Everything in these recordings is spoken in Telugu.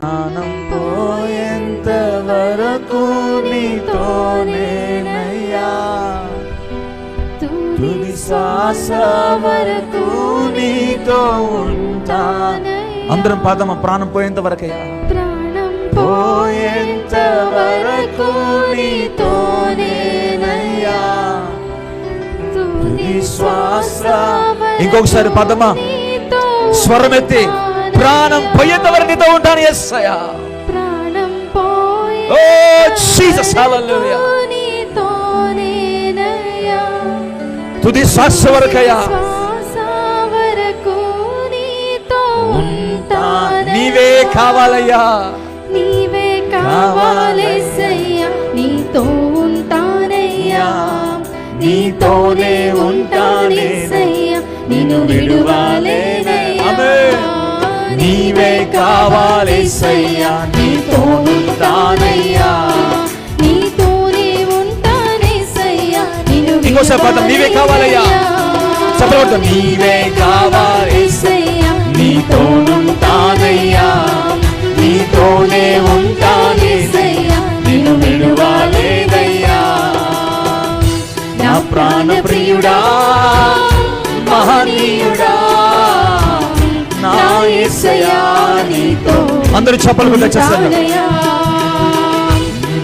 ప్రాణం పోయేంత వరకు నీతోనేనయ్యా, తుది శ్వాస వరకు నీతో ఉంటానయ్యా. అందరం పాదమా, ప్రాణం పోయేంత వరకయ్యా, ప్రాణం పోయేంత వరకు నీతోనేనయ్యా, తుది శ్వాస. ఇంకొకసారి పదమా, స్వరమెత్తి, ప్రాణం పోయేంత వరకు నీతో ఉంటాను యేసయ్యా. ప్రాణం పోయే ఓ జీసస్ హల్లెలూయా, నీతోనేనయ్యా, తుది శ్వాస వరకయ్యా, నీతో ఉంటాను. నీవే కావాలయ్యా, నీవే కావాలేసయ్యా, నీతో ఉంటానయ్యా, నీతోనే ఉంటానేసయ్యా, నిన్ను విడువలేనయ్యా. నీవే కావాలేసయ్యా, నీతో ఉంటానయ్యా, నీతోనే ఉంటానేసయ్యా, నిన్ను. ఇంకోసారి పదం, నీవే కావాలయ్యా, చెప్పవద్దు. నీవే కావాలేసయ్యా, నీతో ఉంటానయ్యా, నీతోనే ఉంటానేసయ్యా, నిన్ను విడువలేనయ్యా. నా ప్రాణ ప్రియుడా, మహనీయుడా, నా యేసయ్యా నీతో. అందరూ చప్పలు కొట్టి చేస్తారు.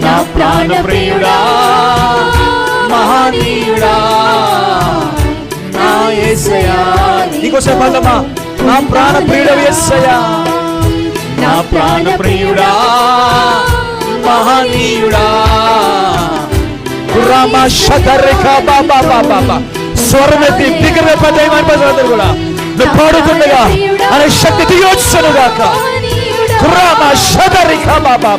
నా ప్రాణ ప్రియుడా, మహనీయుడా, నా యేసయ్యా. ఇంకోసారి పదమా, నా ప్రాణ ప్రియుడా యేసయ్యా, నా ప్రాణ ప్రియుడా, మహనీయుడా. రామా షదరికా బాబా బాబా, స్వరమెత్తి బిగ్గరగా పదైమని పదవులు కూడా నువ్వు పాడుతుండగా అనే శక్తి దిగొచ్చును గాక. రామా షదరికా బాబా,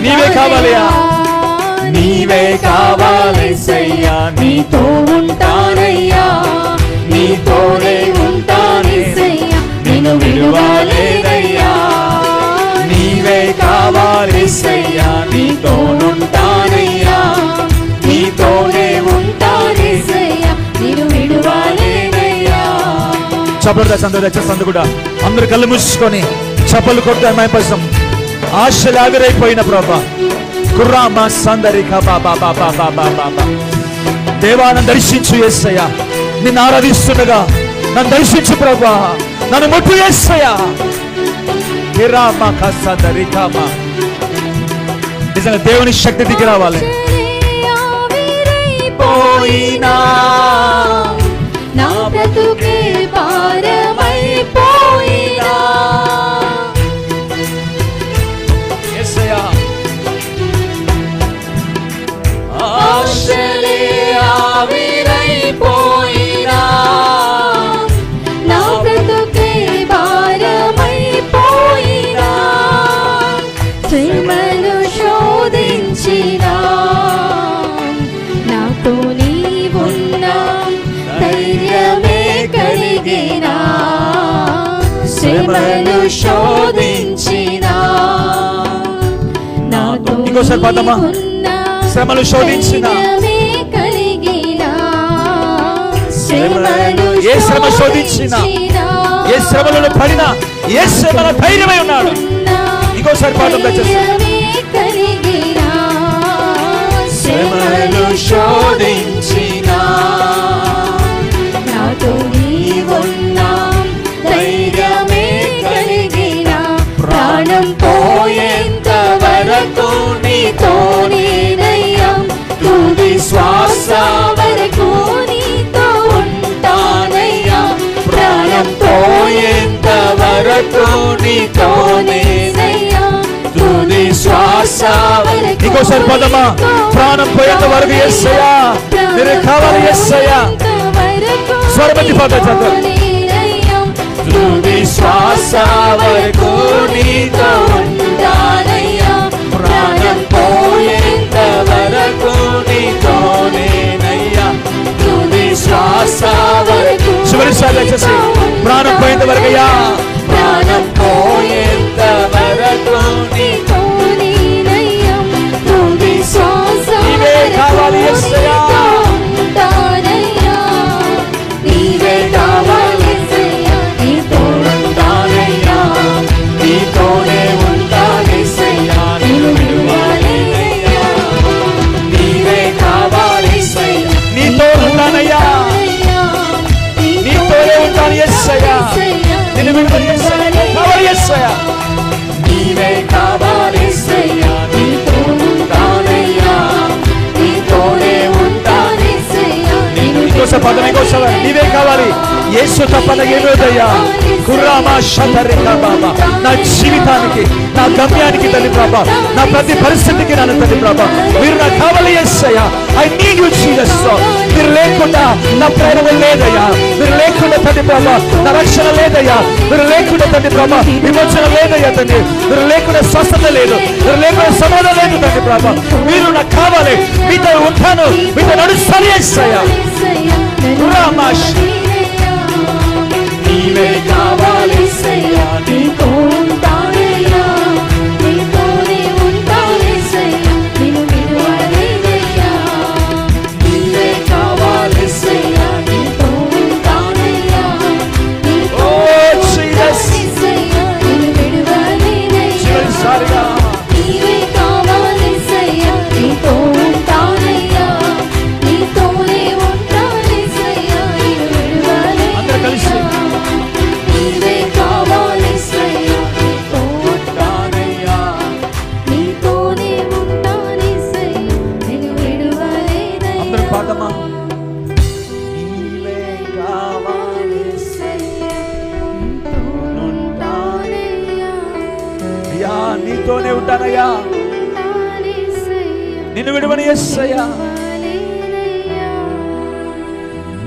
నీవే కావాలయ్యా, నీవే కావాలేసయ్యా, నీతో ఉంటానయ్యా, నీతోనే ఉంటానేసయ్యా, నిన్ను విడువలేనయ్యా. నీవే కావాలేసయ్యా, నీతో ఉంటానయ్యా, నీతోనే ఉంటానేసయ్యా, నిన్ను విడువలేనయ్యా. చప్పలు సందు కూడా అందరు కళ్ళు మూసుకొని చప్పలు కొట్టారు. మైపసం ఆశలు ఆవిరైపోయిన ప్రభా, కుర్రామా సందరికా బాబా బాబా బాబా బాబా. దేవా, నన్ను దర్శించు యేసయ్యా, నిన్ను ఆరాధిస్తుండగా నన్ను దర్శించు ప్రభా, నన్ను ముట్టు యేసయ్యా. నిజంగా దేవుని శక్తి దిగి రావాలి. పోయినా నా బ్రతుకే భారమైపోయినా, యేసయ్యా ఆశలే ఆవిరైపోయినా, నా బ్రతుకే భారమైపోయినా, శ్రమలు శోధించినా, నాతో నీవున్నా ధైర్యమే కలిగినా, శ్రమలు శోధించినా, నాతో నీవున్నా శ్రమలు శోధించినా, ఏ శ్రమ శోధించినా, ఏ శ్రమలను పడినా, ఏ శ్రమల ధైర్యమై ఉన్నాడు. ఇంకోసారి పాఠం శ్రమలు శోధించినా, నాతో నీవున్నా ధైర్యమే కలిగినా, ప్రాణం పోయేంత వరకు నీతోనేనయ్యా, తుది శ్వాస వరకు నీతో ఉంటానయ్యా, ప్రాణం పోయేంత వరకు నీతోనేనయ్యా, తుది శ్వాస వరకు. ఇంకోసారి పదమా, ప్రాణం పోయేంత వరకు యేసయ్యా, మీరు కావాలి యేసయ్యా. స్వరమతి పద చదువు. తుది శ్వాస వరకు నీతో ఉంటానయ్యా, ప్రాణం పోయేంత వరకు నీతోనేనయ్యా, తుది శ్వాస వరకు. చివరిసారి వచ్చేసి ప్రాణం పోయేంత వరకయ్యా, ప్రాణం పోయేంత వరకు నీతోనేనయ్యా, తుది శ్వాస. నీవే కావాలి యేసయ్యా, నీవే కావాలి యేసయ్యా, నీతో ఉంటానయ్యా. కావాలి యేసయ్యా, నీవే కావాలి యేసయ్యా, నీతో ఉంటానయ్యా, నీతోనే ఉంటానేసయ్యా. నీకోసం పదవి కోసం నీవే కావాలి. యేసు తప్ప ఏమేదయ్యా. కుర్రామా షతరికా బాబా, నా జీవితానికి, నా గమ్యానికి తండ్రి ప్రభా, నా ప్రతి పరిస్థితికి నన్ను తండ్రి ప్రభా మీరు నాకు కావాలి యేసయ్యా. I need you Jesus. మీరు లేకుండా నా ప్రేమ లేదయ్యా, మీరు లేకుండా తండ్రి ప్రభా నా రక్షణ లేదయ్యా, మీరు లేకుండా తండ్రి ప్రభా విమోచన లేదయ్యా తండ్రి, మీరు లేకుండా స్వస్థత లేదు, మీరు లేకుండా సమాధానం లేదు తండ్రి ప్రభా. మీరు నాకు కావాలి, మీతో ఉంటాను, మీతో నడుస్తాను యేసయ్యా. నీవే కావాలి యేసయ్యా, నీతో ఉంటానయ్యా, నీతోనే ఉంటానేసయ్యా, నిన్ను విడువలేనయ్యా. నీవే కావాలి యేసయ్యా, నీతో ఉంటానయ్యా, నీతో ఉంటానేసయ్యా, నిన్ను విడువలేనయ్యా. నీవే కావాలి యేసయ్యా, నీతో ఉంటానయ్యా, నీతోనే ఉంటానేసయ్యా, నిన్ను విడువలేనయ్యా. నీవే కావాలి యేసయ్యా, నీతో ఉంటానయ్యా, నీతోనే ఉంటానేసయ్యా, నిన్ను విడువలేనయ్యా. అందరూ పాడమా. నీవే కావాలి యేసయ్యా, నీతో ఉంటానయ్యా, అయ్యా నీతోనే ఉంటానయ్యా, ఉంటానేసయ్యా, నిన్ను విడువని యేసయ్యా. విడువలేనయ్యా.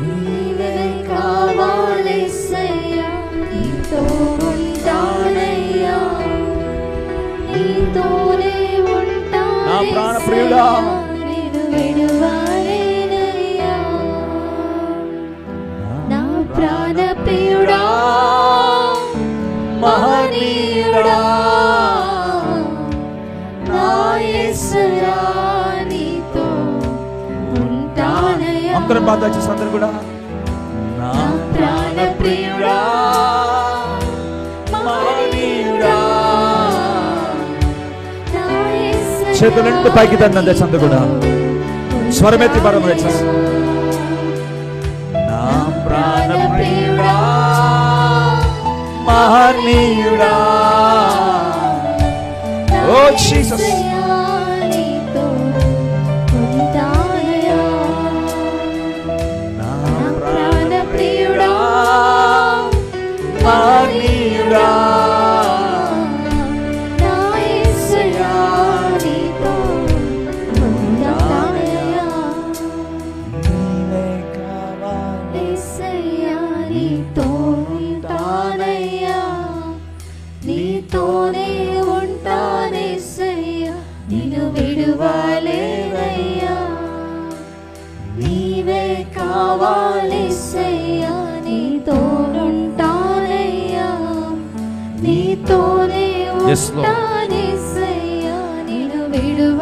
నీవే కావాలి యేసయ్యా, నీతో ఉంటానయ్యా, నీతోనే ఉంటానేసయ్యా, నా ప్రాణ ప్రియుడా. నిన్ను విడువలేనయ్యా. నా ప్రాణ ప్రియుడా, మహనీయుడా, నా యేసయ్యా, నీతో ఉంటానయ్యా. అందరం బాధ చేసి అందరు కూడా నా ప్రాణ ప్రియుడా, మహనీయుడా, నా యేసయ్యా, చేతులు రెండు పైకి తండ్రి అందరి సందు కూడా స్వరమెత్తి పరం వచ్చేసి నా ప్రాణ ప్రియుడా, మహనీయుడా. ఓ జీసస్, నీతో ఉంటానయ్యా. నా నా ప్రాణ ప్రియుడా, మహనీయుడా. నా యేసయ్యా, నీతో ఉంటానయ్యా. నీవే కావాలి. యేసయ్యా, నీతో ఉంటానయ్యా, నీతోనే ఉంటానేసయ్యా, నిన్ను విడువలేనయ్యా. నీవే కావాలి యేసయ్యా, నీతో ఉంటానయ్యా, నీతోనే Yes, Lord. ఉంటానేసయ్యా, నిన్ను విడువ